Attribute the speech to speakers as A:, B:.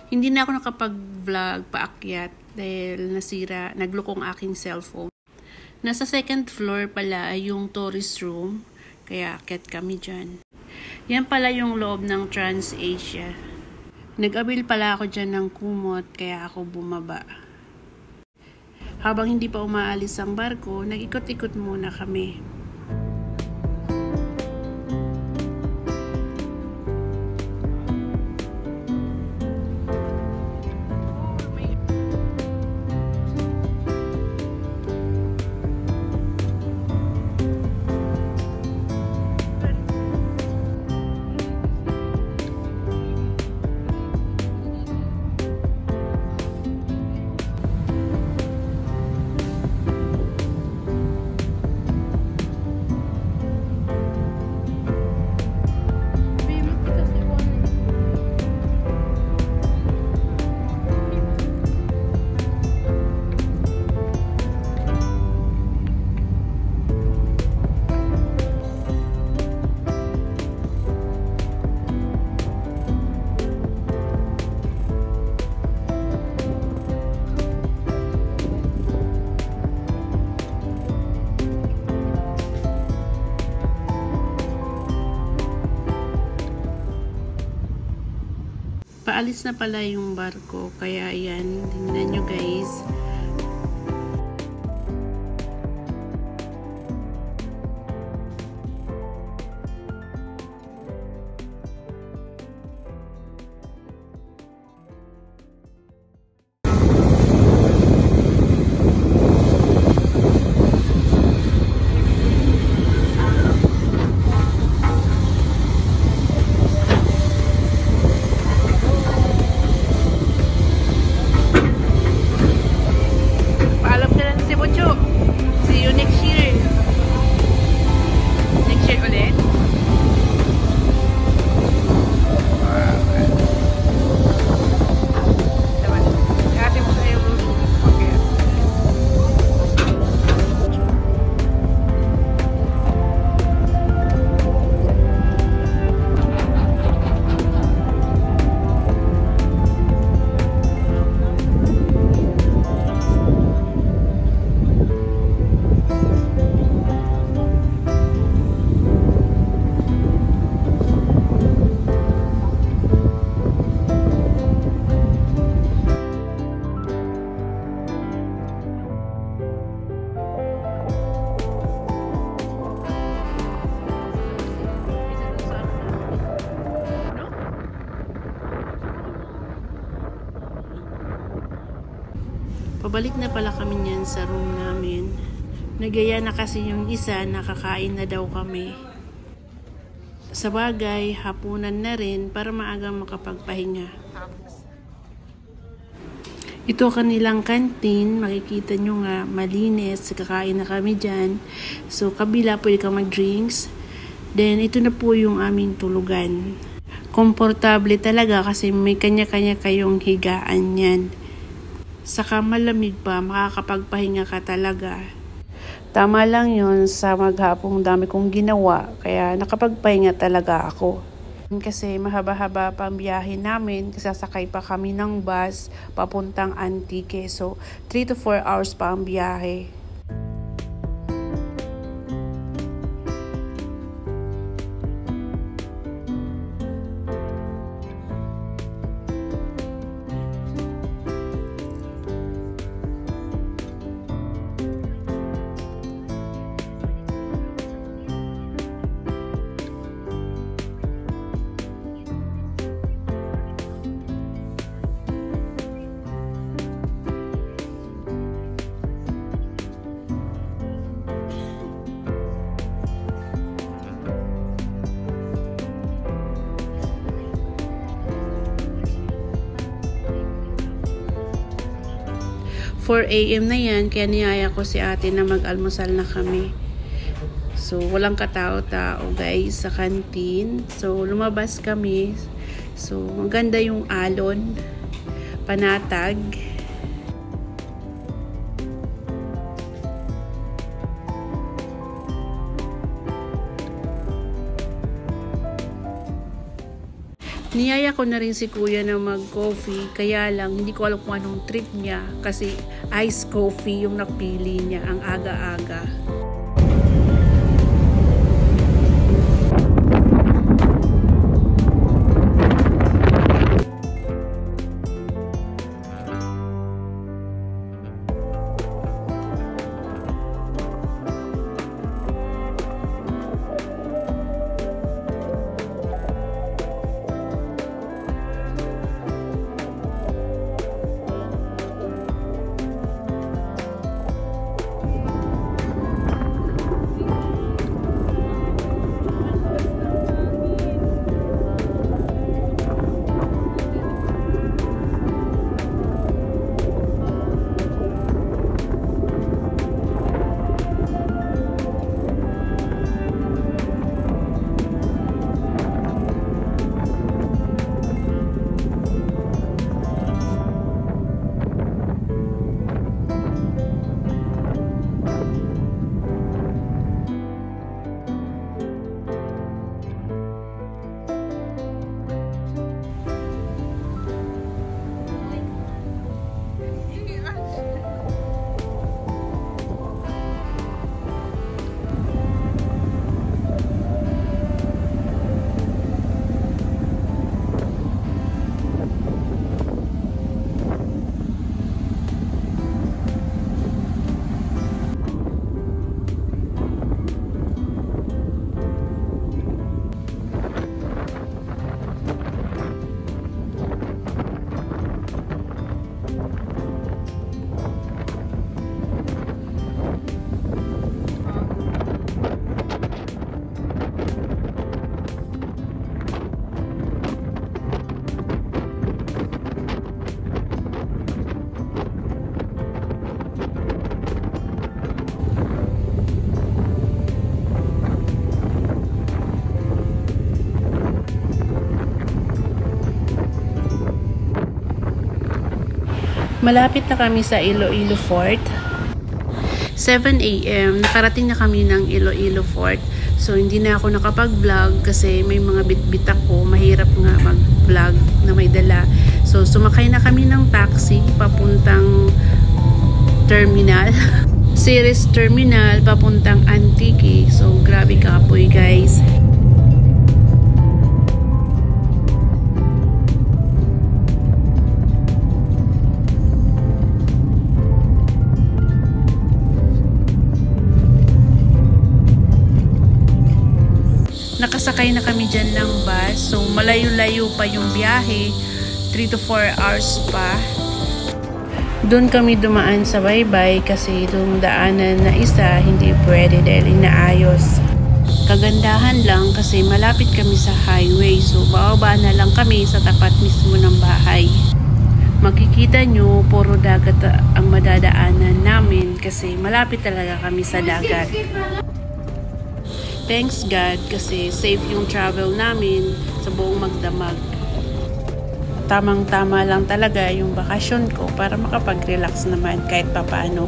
A: Hindi na ako nakapag-vlog paakyat dahil naglukong aking cellphone. Nasa second floor pala ay yung tourist room, kaya akyat kami dyan. Yan pala yung loob ng TransAsia. Nag-abil pala ako dyan ng kumot, kaya ako bumaba. Habang hindi pa umaalis ang barko, nag-ikot-ikot muna kami. Paalis na pala yung barko, kaya ayan, tingnan nyo guys. Pabalik na pala kami niyan sa room namin. Nagaya na kasi yung isa, nakakain na daw kami. Sa bagay, hapunan na rin para maagang makapagpahinga. Ito kanilang kantin, makikita nyo nga, malinis, kakain na kami dyan. So, kabila pwede ka mag-drinks. Then, ito na po yung aming tulugan. Komportable talaga kasi may kanya-kanya kayong higaan yan. Saka malamig pa, makakapagpahinga ka talaga. Tama lang yon sa maghapong dami kong ginawa, kaya nakapagpahinga talaga ako. Kasi mahaba-haba pa ang biyahe namin, kasi sasakay pa kami ng bus papuntang Antique. So, 3 to 4 hours pa ang biyahe. $4 AM na yan, kaya niyaya ko si ate na mag-almusal na kami. So, walang katao-tao guys sa kantin. So, lumabas kami. So, maganda yung alon. Panatag. Niyaya ko na rin si kuya na mag-coffee, kaya lang hindi ko alam kung anong treat niya kasi iced coffee yung napili niya ang aga-aga. Malapit na kami sa Iloilo Fort. 7 AM, nakarating na kami ng Iloilo Fort. So, hindi na ako nakapag-vlog kasi may mga bit-bit ako. Mahirap nga mag-vlog na may dala. So, sumakay na kami ng taxi papuntang terminal. Ceres Terminal, papuntang Antique. So, grabe kapoy guys. Nakasakay na kami dyan ng bus. So, malayo-layo pa yung biyahe. 3 to 4 hours pa. Doon kami dumaan sa baybay kasi itong daanan na isa hindi pwede dahil inaayos. Kagandahan lang kasi malapit kami sa highway. So, bababa na lang kami sa tapat mismo ng bahay. Makikita nyo, puro dagat ang madadaanan namin kasi malapit talaga kami sa dagat. Thanks God kasi safe yung travel namin sa buong Magdamag. Tamang-tama lang talaga yung bakasyon ko para makapag-relax naman kahit papaano.